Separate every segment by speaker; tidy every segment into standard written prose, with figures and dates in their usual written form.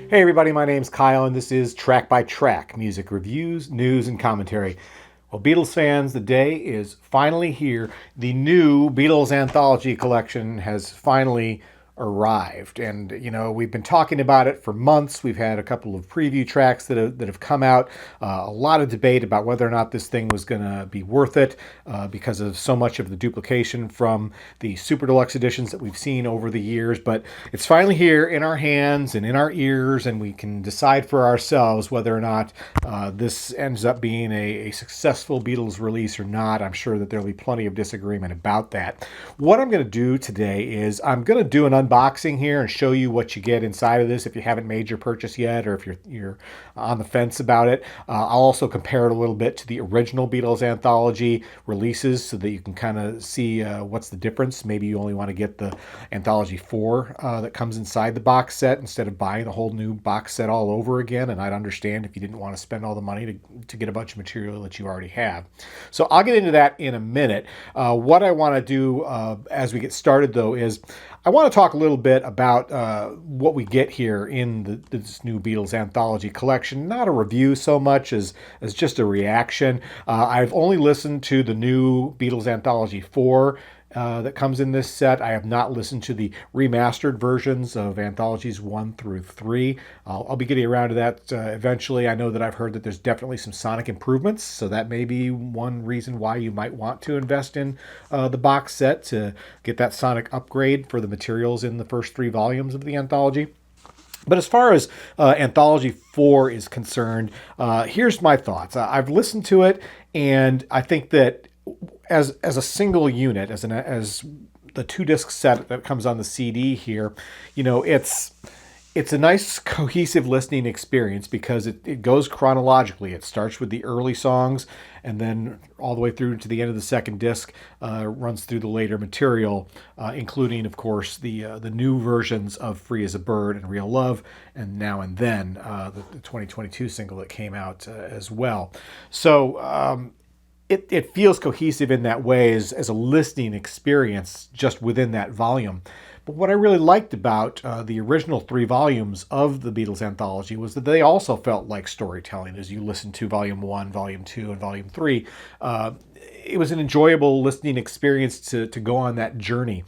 Speaker 1: Hey everybody, my name's Kyle and this is Track by Track, music reviews, news, and commentary. Well, Beatles fans, the day is finally here. The new Beatles Anthology Collection has finally arrived. And, we've been talking about it for months. We've had a couple of preview tracks that have come out. A lot of debate about whether or not this thing was going to be worth it because of so much of the duplication from the Super Deluxe editions that we've seen over the years. But it's finally here in our hands and in our ears, and we can decide for ourselves whether or not this ends up being a successful Beatles release or not. I'm sure that there'll be plenty of disagreement about that. What I'm going to do today is I'm going to do an unboxing here and show you what you get inside of this if you haven't made your purchase yet, or if you're on the fence about it. I'll also compare it a little bit to the original Beatles Anthology releases so that you can kind of see what's the difference. Maybe you only want to get the Anthology 4 that comes inside the box set instead of buying a whole new box set all over again, and I'd understand if you didn't want to spend all the money to get a bunch of material that you already have. So I'll get into that in a minute. What I want to do as we get started, though, is I want to talk a little bit about what we get here in this new Beatles Anthology Collection. Not a review so much as just a reaction. I've only listened to the new Beatles Anthology 4 that comes in this set. I have not listened to the remastered versions of Anthologies 1 through 3. I'll be getting around to that eventually. I know that I've heard that there's definitely some sonic improvements, so that may be one reason why you might want to invest in the box set to get that sonic upgrade for the materials in the first 3 volumes of the anthology. But as far as Anthology 4 is concerned, here's my thoughts. I've listened to it, and I think that as a single unit, as the 2-disc set that comes on the CD here, it's a nice cohesive listening experience because it goes chronologically. It starts with the early songs and then all the way through to the end of the second disc, runs through the later material, including, of course, the new versions of Free as a Bird and Real Love, and Now and Then, the 2022 single that came out as well. So it feels cohesive in that way as a listening experience just within that volume. But what I really liked about the original 3 volumes of the Beatles Anthology was that they also felt like storytelling as you listen to Volume 1, Volume 2, and Volume 3. It was an enjoyable listening experience to go on that journey.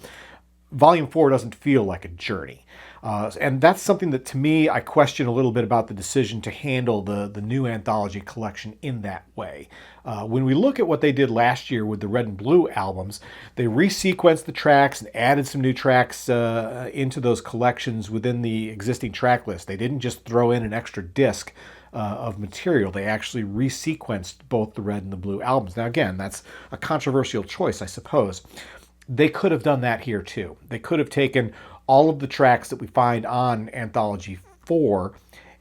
Speaker 1: Volume 4 doesn't feel like a journey. And that's something that, to me, I question a little bit about the decision to handle the new Anthology Collection in that way. When we look at what they did last year with the Red and Blue albums, they resequenced the tracks and added some new tracks into those collections within the existing track list. They didn't just throw in an extra disc of material. They actually resequenced both the Red and the Blue albums. Now, again, that's a controversial choice, I suppose. They could have done that here, too. They could have taken all of the tracks that we find on Anthology 4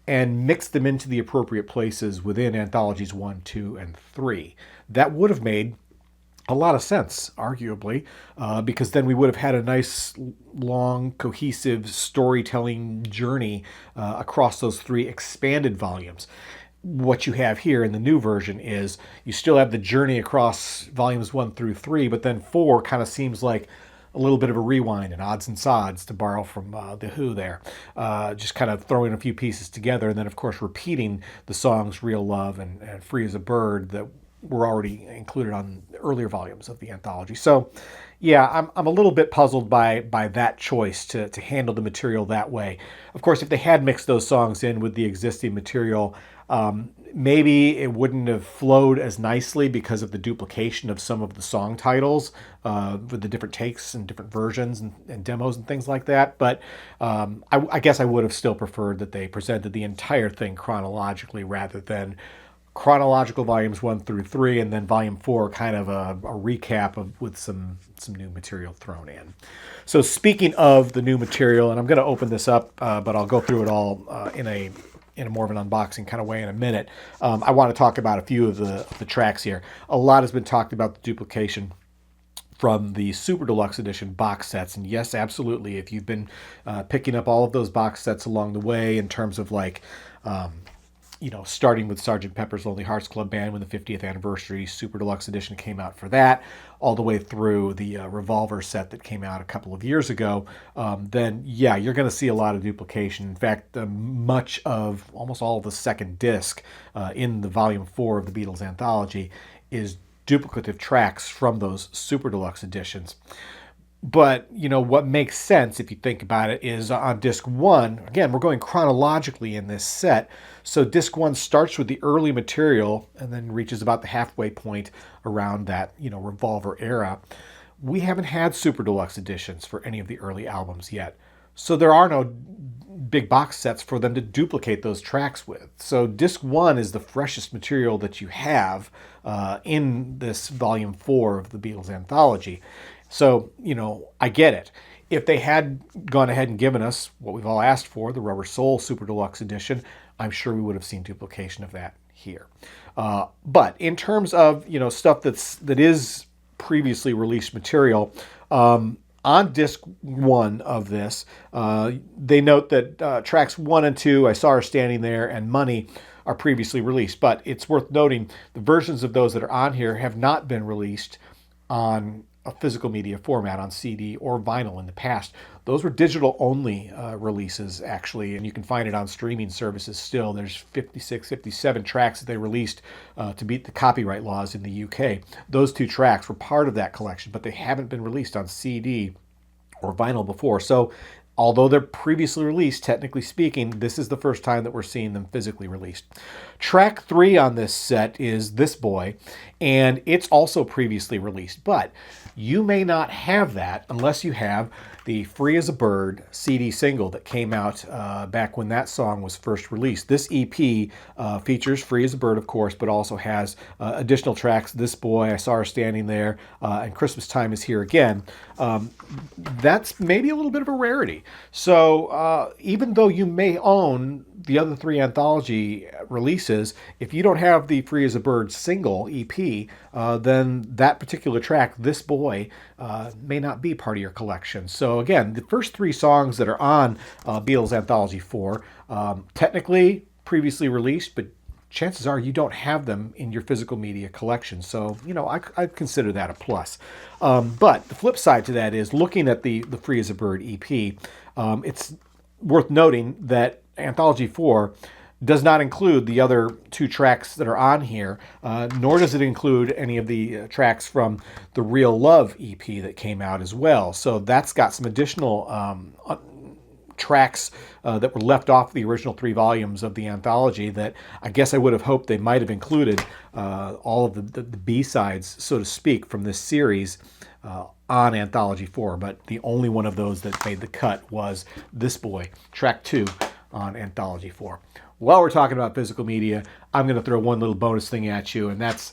Speaker 1: and mixed them into the appropriate places within Anthologies 1, 2, and 3. That would have made a lot of sense, arguably, because then we would have had a nice, long, cohesive storytelling journey across those 3 expanded volumes. What you have here in the new version is you still have the journey across volumes 1 through 3, but then 4 kind of seems like a little bit of a rewind and odds and sods, to borrow from The Who there. Just kind of throwing a few pieces together, and then, of course, repeating the songs Real Love and Free as a Bird that were already included on earlier volumes of the anthology. So, yeah, I'm a little bit puzzled by that choice to handle the material that way. Of course, if they had mixed those songs in with the existing material, maybe it wouldn't have flowed as nicely because of the duplication of some of the song titles with the different takes and different versions and demos and things like that. But I guess I would have still preferred that they presented the entire thing chronologically rather than chronological volumes 1 through 3 and then volume 4 kind of a recap with some new material thrown in. So speaking of the new material, and I'm going to open this up, but I'll go through it all in a more of an unboxing kind of way in a minute. I want to talk about a few of the tracks here. A lot has been talked about the duplication from the Super Deluxe Edition box sets. And yes, absolutely, if you've been picking up all of those box sets along the way in terms of like starting with Sgt. Pepper's Lonely Hearts Club Band when the 50th anniversary Super Deluxe Edition came out for that, all the way through the Revolver set that came out a couple of years ago, then yeah, you're going to see a lot of duplication. In fact, almost all of the second disc in the Volume 4 of the Beatles Anthology is duplicative tracks from those Super Deluxe editions. But, what makes sense if you think about it is on disc 1, again, we're going chronologically in this set. So disc 1 starts with the early material and then reaches about the halfway point around that, Revolver era. We haven't had Super Deluxe editions for any of the early albums yet. So there are no big box sets for them to duplicate those tracks with. So disc 1 is the freshest material that you have in this volume 4 of the Beatles Anthology. So, I get it. If they had gone ahead and given us what we've all asked for, the Rubber Soul Super Deluxe Edition, I'm sure we would have seen duplication of that here. But in terms of, stuff that is previously released material, on disc 1 of this, they note that tracks 1 and 2, I Saw Her Standing There, and Money, are previously released. But it's worth noting the versions of those that are on here have not been released on a physical media format, on CD or vinyl in the past. Those were digital only releases, actually, and you can find it on streaming services still. There's 56, 57 tracks that they released to beat the copyright laws in the UK. Those 2 tracks were part of that collection, but they haven't been released on CD or vinyl before. So although they're previously released, technically speaking, this is the first time that we're seeing them physically released. Track 3 on this set is This Boy, and it's also previously released, but you may not have that unless you have the Free as a Bird CD single that came out back when that song was first released. This EP features Free as a Bird, of course, but also has additional tracks, This Boy, I Saw Her Standing There, and Christmas Time Is Here Again. That's maybe a little bit of a rarity. So even though you may own the other 3 anthology releases, if you don't have the Free as a Bird single EP, then that particular track, This Boy, may not be part of your collection. So again, the first 3 songs that are on Beatles Anthology 4, technically previously released, but chances are you don't have them in your physical media collection. So, I'd consider that a plus. But the flip side to that is, looking at the Free as a Bird EP, it's worth noting that Anthology 4 does not include the other 2 tracks that are on here, nor does it include any of the tracks from the Real Love EP that came out as well. So that's got some additional tracks that were left off the original 3 volumes of the anthology that I guess I would have hoped they might have included all of the B-sides, so to speak, from this series on Anthology 4. But the only one of those that made the cut was This Boy, track 2 on Anthology 4. While we're talking about physical media, I'm going to throw one little bonus thing at you, and this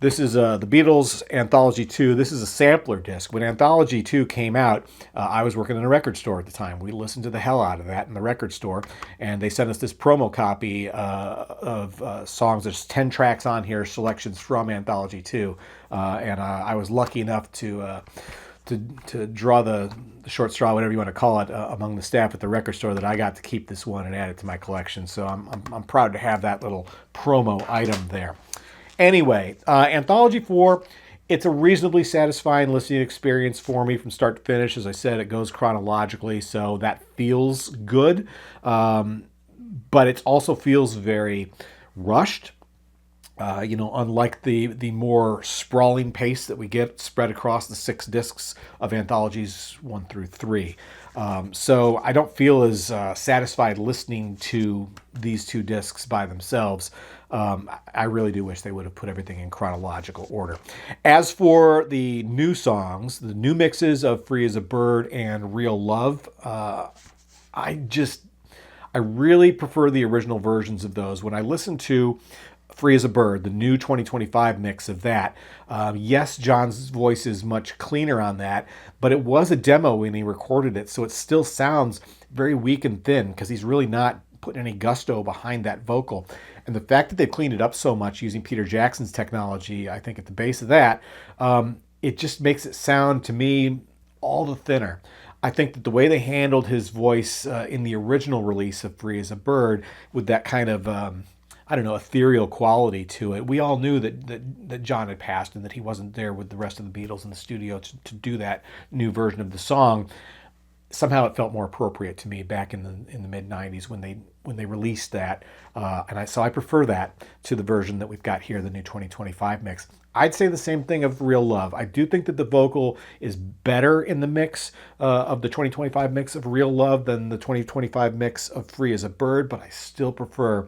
Speaker 1: is the Beatles Anthology 2. This is a sampler disc. When Anthology 2 came out, I was working in a record store at the time. We listened to the hell out of that in the record store, and they sent us this promo copy of songs. There's 10 tracks on here, selections from Anthology 2, and I was lucky enough to draw the short straw, whatever you want to call it, among the staff at the record store, that I got to keep this one and add it to my collection. So I'm proud to have that little promo item there. Anyway, Anthology 4, it's a reasonably satisfying listening experience for me from start to finish. As I said, it goes chronologically, so that feels good. But it also feels very rushed. Unlike the more sprawling pace that we get spread across the 6 discs of anthologies 1 through 3. So I don't feel as satisfied listening to these 2 discs by themselves. I really do wish they would have put everything in chronological order. As for the new songs, the new mixes of Free as a Bird and Real Love, I really prefer the original versions of those. When I listen to Free as a Bird, the new 2025 mix of that, yes, John's voice is much cleaner on that, but it was a demo when he recorded it, so it still sounds very weak and thin because he's really not putting any gusto behind that vocal. And the fact that they've cleaned it up so much using Peter Jackson's technology, I think at the base of that, it just makes it sound to me all the thinner. I think that the way they handled his voice in the original release of Free as a Bird, with that kind of I don't know, ethereal quality to it. We all knew that John had passed and that he wasn't there with the rest of the Beatles in the studio to do that new version of the song. Somehow it felt more appropriate to me back in the mid '90s when they released that, so I prefer that to the version that we've got here, the new 2025 mix. I'd say the same thing of Real Love. I do think that the vocal is better in the mix of the 2025 mix of Real Love than the 2025 mix of Free as a Bird, but I still prefer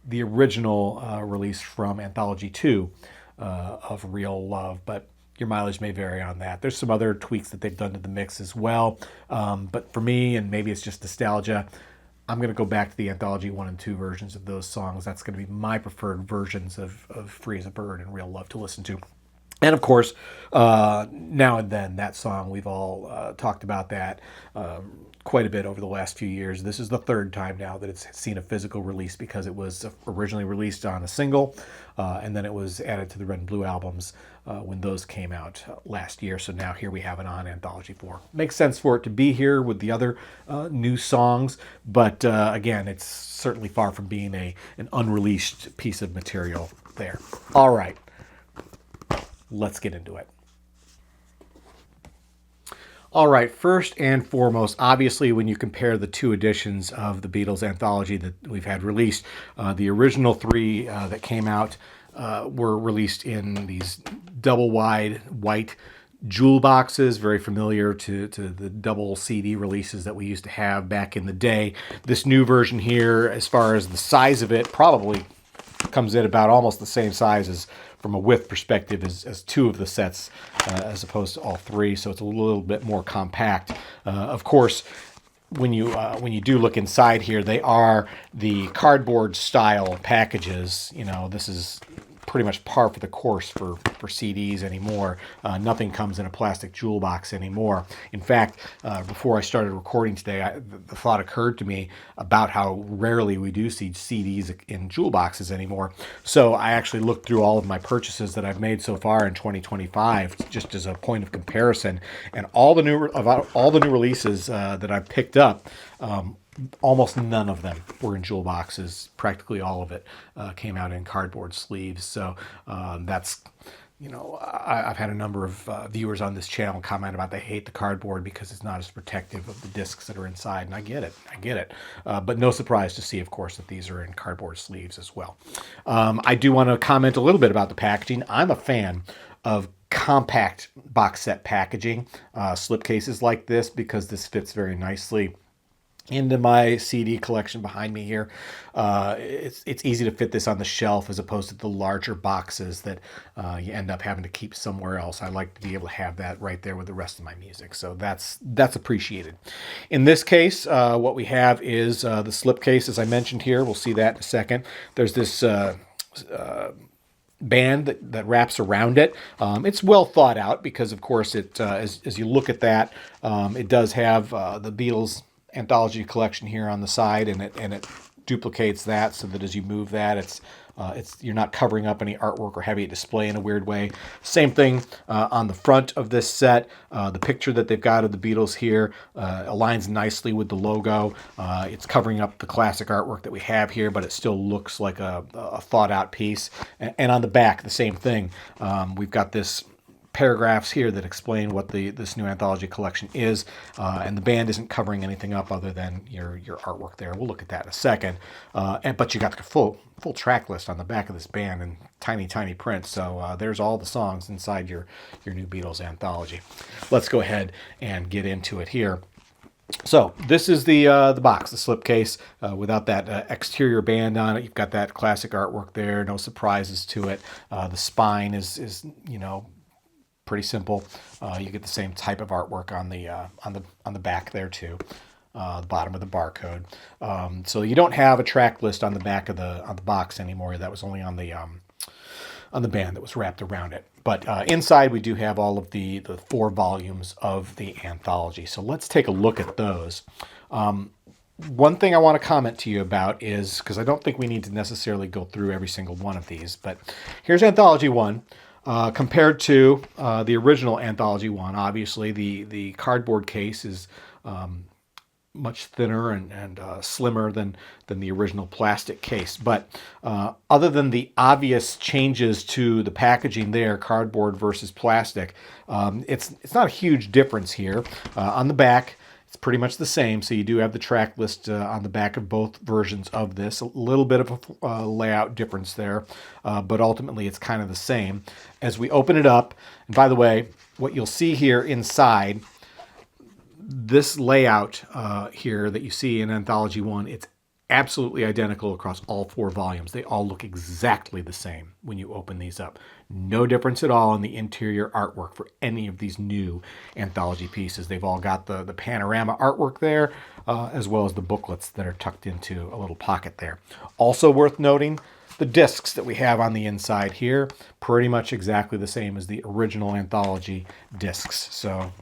Speaker 1: the original release from Anthology 2 of Real Love. But your mileage may vary on that. There's some other tweaks that they've done to the mix as well. But for me, and maybe it's just nostalgia, I'm going to go back to the Anthology 1 and 2 versions of those songs. That's going to be my preferred versions of Free as a Bird and Real Love to listen to. And of course, Now and Then, that song, we've all talked about that quite a bit over the last few years. This is the third time now that it's seen a physical release, because it was originally released on a single, and then it was added to the Red and Blue albums when those came out last year. So now here we have it on Anthology 4. Makes sense for it to be here with the other new songs, but again, it's certainly far from being an unreleased piece of material there. All right, let's get into it. All right, first and foremost, obviously, when you compare the two editions of the Beatles Anthology that we've had released, the original three that came out were released in these double-wide white jewel boxes, very familiar to the double CD releases that we used to have back in the day. This new version here, as far as the size of it, probably comes in about almost the same size as, from a width perspective, as two of the sets, as opposed to all three. So it's a little bit more compact. Of course, when you do look inside here, they are the cardboard style packages. You know, this is pretty much par for the course for CDs anymore. Nothing comes in a plastic jewel box anymore. In fact, before I started recording today, the thought occurred to me about how rarely we do see CDs in jewel boxes anymore. So I actually looked through all of my purchases that I've made so far in 2025, just as a point of comparison, and all the new releases that I've picked up. Almost none of them were in jewel boxes. Practically all of it came out in cardboard sleeves. So that's, you know, I've had a number of viewers on this channel comment about they hate the cardboard because it's not as protective of the discs that are inside. And I get it. But no surprise to see, of course, that these are in cardboard sleeves as well. I do want to comment a little bit about the packaging. I'm a fan of compact box set packaging, slipcases like this, because this fits very nicely into my CD collection behind me here. It's easy to fit this on the shelf as opposed to the larger boxes that you end up having to keep somewhere else. I like to be able to have that right there with the rest of my music, so that's appreciated. In this case, what we have is the slipcase, as I mentioned here. We'll see that in a second. There's this band that wraps around it. It's well thought out because, of course, it as you look at that, it does have the Beatles Anthology Collection here on the side, and it duplicates that so that as you move that, it's you're not covering up any artwork or having it display in a weird way. Same thing on the front of this set. The picture that they've got of the Beatles here aligns nicely with the logo. It's covering up the classic artwork that we have here, but it still looks like a thought out piece. And on the back, the same thing. We've got this paragraphs here that explain what this new anthology collection is, and the band isn't covering anything up other than your artwork there. We'll look at that in a second. But you got the full track list on the back of this band in tiny print. So there's all the songs inside your new Beatles anthology. Let's go ahead and get into it here. So this is the box, the slipcase, without that exterior band on it. You've got that classic artwork there. No surprises to it. The spine is pretty simple. You get the same type of artwork on the back there too. The bottom of the barcode. So you don't have a track list on the back of the box anymore. That was only on the band that was wrapped around it. But inside we do have all of the 4 volumes of the anthology. So let's take a look at those. One thing I want to comment to you about is, because I don't think we need to necessarily go through every single one of these, but here's Anthology 1. Compared to the original Anthology 1, obviously the cardboard case is much thinner and slimmer than the original plastic case. But other than the obvious changes to the packaging there, cardboard versus plastic, it's not a huge difference here. On the back, it's pretty much the same. So you do have the track list on the back of both versions of this. A little bit of a layout difference there, but ultimately it's kind of the same. As we open it up, and by the way, what you'll see here inside, this layout here that you see in Anthology 1, it's absolutely identical across all 4 volumes. They all look exactly the same when you open these up. No difference at all in the interior artwork for any of these new anthology pieces. They've all got the panorama artwork there, as well as the booklets that are tucked into a little pocket there. Also worth noting, the discs that we have on the inside here, pretty much exactly the same as the original anthology discs. So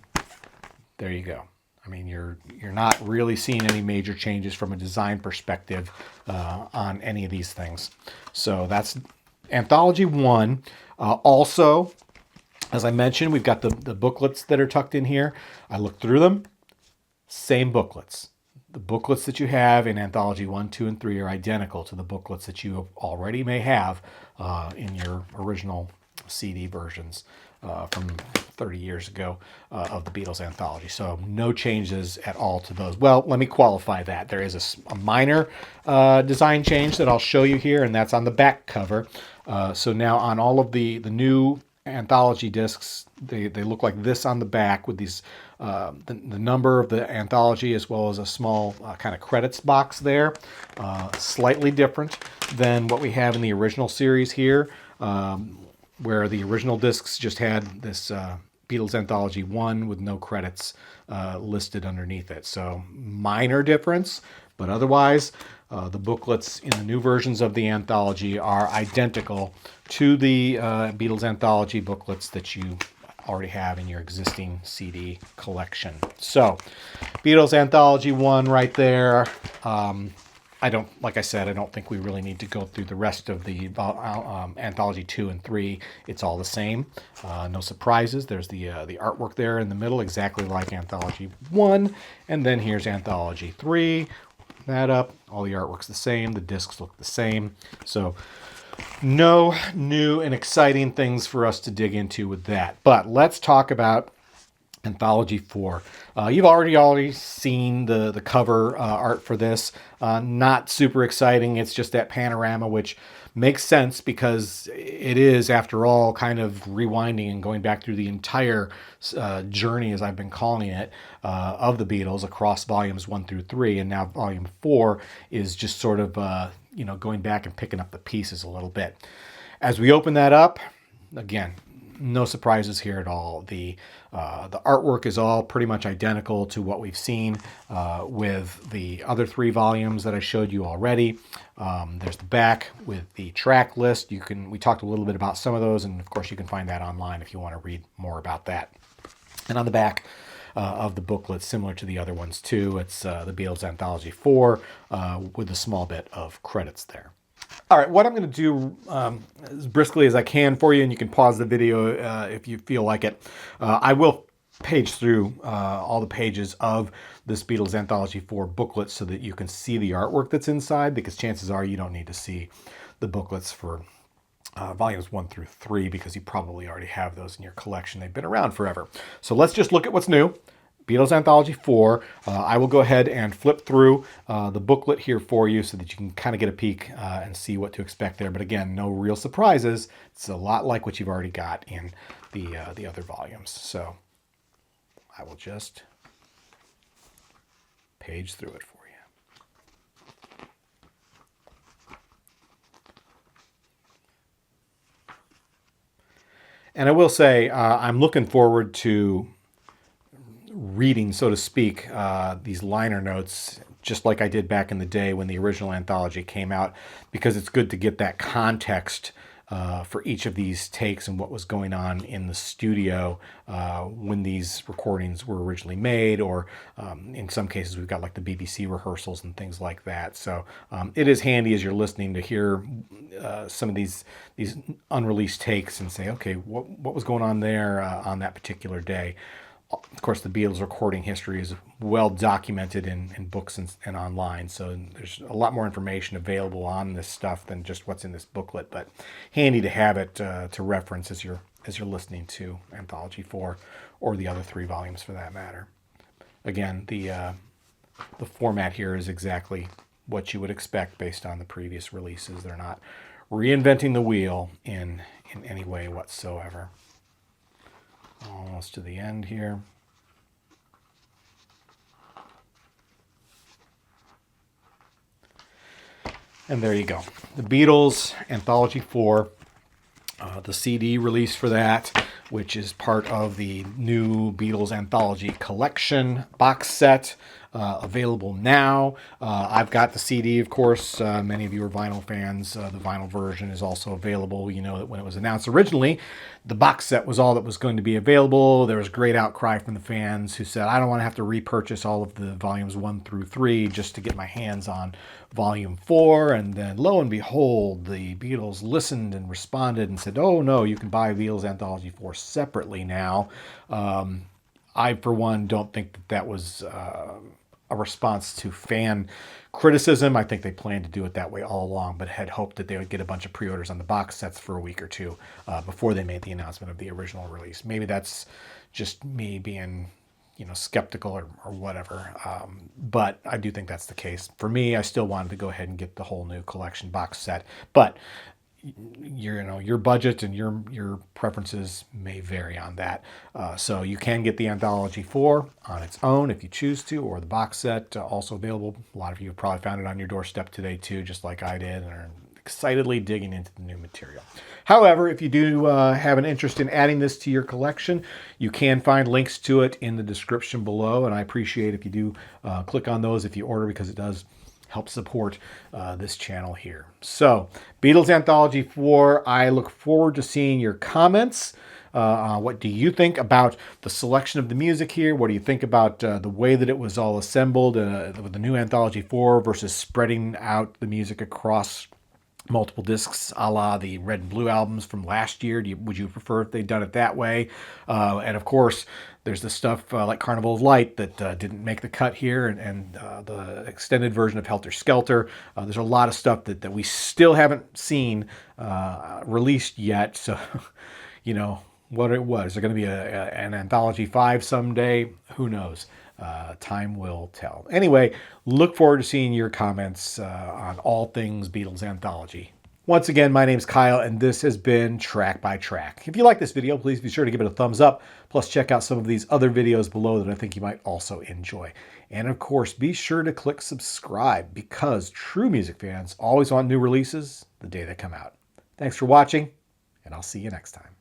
Speaker 1: there you go. I mean, you're not really seeing any major changes from a design perspective on any of these things. So that's Anthology 1. Also, as I mentioned, we've got the booklets that are tucked in here. I looked through them. Same booklets. The booklets that you have in Anthology 1, 2, and 3 are identical to the booklets that you already may have in your original CD versions from 30 years ago of the Beatles Anthology. So no changes at all to those. Well, let me qualify that. There is a minor design change that I'll show you here, and that's on the back cover. So now on all of the new anthology discs, they look like this on the back with these the number of the anthology as well as a small kind of credits box there. Slightly different than what we have in the original series here, where the original discs just had this Beatles Anthology 1 with no credits listed underneath it. So minor difference, but otherwise the booklets in the new versions of the anthology are identical to the Beatles Anthology booklets that you already have in your existing CD collection. So Beatles Anthology 1 right there. Like I said, I don't think we really need to go through the rest of the Anthology 2 and 3. It's all the same. No surprises. There's the artwork there in the middle, exactly like Anthology 1. And then here's Anthology 3. That up. All the artwork's the same. The discs look the same. So no new and exciting things for us to dig into with that. But let's talk about Anthology 4. You've already seen the cover art for this. Not super exciting. It's just that panorama, which makes sense because it is, after all, kind of rewinding and going back through the entire journey, as I've been calling it, of the Beatles across volumes 1 through 3. And now volume 4 is just sort of, going back and picking up the pieces a little bit. As we open that up, again, no surprises here at all. The artwork is all pretty much identical to what we've seen with the other 3 volumes that I showed you already. There's the back with the track list. We talked a little bit about some of those, and of course you can find that online if you want to read more about that. And on the back of the booklet, similar to the other ones too, it's the Beatles Anthology 4 with a small bit of credits there. All right, what I'm going to do as briskly as I can for you, and you can pause the video if you feel like it. I will page through all the pages of this Beatles Anthology 4 booklet so that you can see the artwork that's inside, because chances are you don't need to see the booklets for volumes 1 through 3 because you probably already have those in your collection. They've been around forever. So let's just look at what's new. Beatles Anthology 4. I will go ahead and flip through the booklet here for you so that you can kind of get a peek and see what to expect there. But again, no real surprises. It's a lot like what you've already got in the other volumes. So I will just page through it for you. And I will say, I'm looking forward to reading, so to speak, these liner notes, just like I did back in the day when the original anthology came out, because it's good to get that context for each of these takes and what was going on in the studio when these recordings were originally made, or in some cases we've got like the BBC rehearsals and things like that. So it is handy as you're listening to hear some of these unreleased takes and say, okay, what was going on there on that particular day. of course, the Beatles recording history is well documented in books and online, so there's a lot more information available on this stuff than just what's in this booklet. But handy to have it to reference as you're listening to Anthology 4 or the other 3 volumes for that matter. Again, the format here is exactly what you would expect based on the previous releases. They're not reinventing the wheel in any way whatsoever. Almost to the end here. And there you go. The Beatles Anthology 4, the CD release for that, which is part of the new Beatles Anthology Collection box set. Available now. I've got the CD, of course. Many of you are vinyl fans. The vinyl version is also available. You know that when it was announced originally, the box set was all that was going to be available. There was great outcry from the fans who said, I don't want to have to repurchase all of the volumes 1 through 3 just to get my hands on volume 4. And then lo and behold, the Beatles listened and responded and said, oh no, you can buy Beatles Anthology 4 separately now. I, for one, don't think that was a response to fan criticism. I think they planned to do it that way all along, but had hoped that they would get a bunch of pre-orders on the box sets for a week or two before they made the announcement of the original release. Maybe that's just me being, skeptical or whatever. But I do think that's the case. For me, I still wanted to go ahead and get the whole new collection box set. But your budget and your preferences may vary on that. So you can get the Anthology 4 on its own if you choose to, or the box set also available. A lot of you have probably found it on your doorstep today too, just like I did, and are excitedly digging into the new material. However, if you do have an interest in adding this to your collection, you can find links to it in the description below, and I appreciate if you do click on those if you order, because it does help support this channel here. So, Beatles Anthology 4, I look forward to seeing your comments. What do you think about the selection of the music here? What do you think about the way that it was all assembled with the new Anthology 4 versus spreading out the music across multiple discs, a la the Red and Blue albums from last year? Would you prefer if they'd done it that way? And of course, there's the stuff like Carnival of Light that didn't make the cut here, and the extended version of Helter Skelter. There's a lot of stuff that we still haven't seen released yet. So, what it was. Is there going to be an Anthology 5 someday? Who knows? Time will tell. Anyway, look forward to seeing your comments on all things Beatles Anthology. Once again, my name's Kyle, and this has been Track by Track. If you like this video, please be sure to give it a thumbs up. Plus, check out some of these other videos below that I think you might also enjoy. And of course, be sure to click subscribe, because true music fans always want new releases the day they come out. Thanks for watching, and I'll see you next time.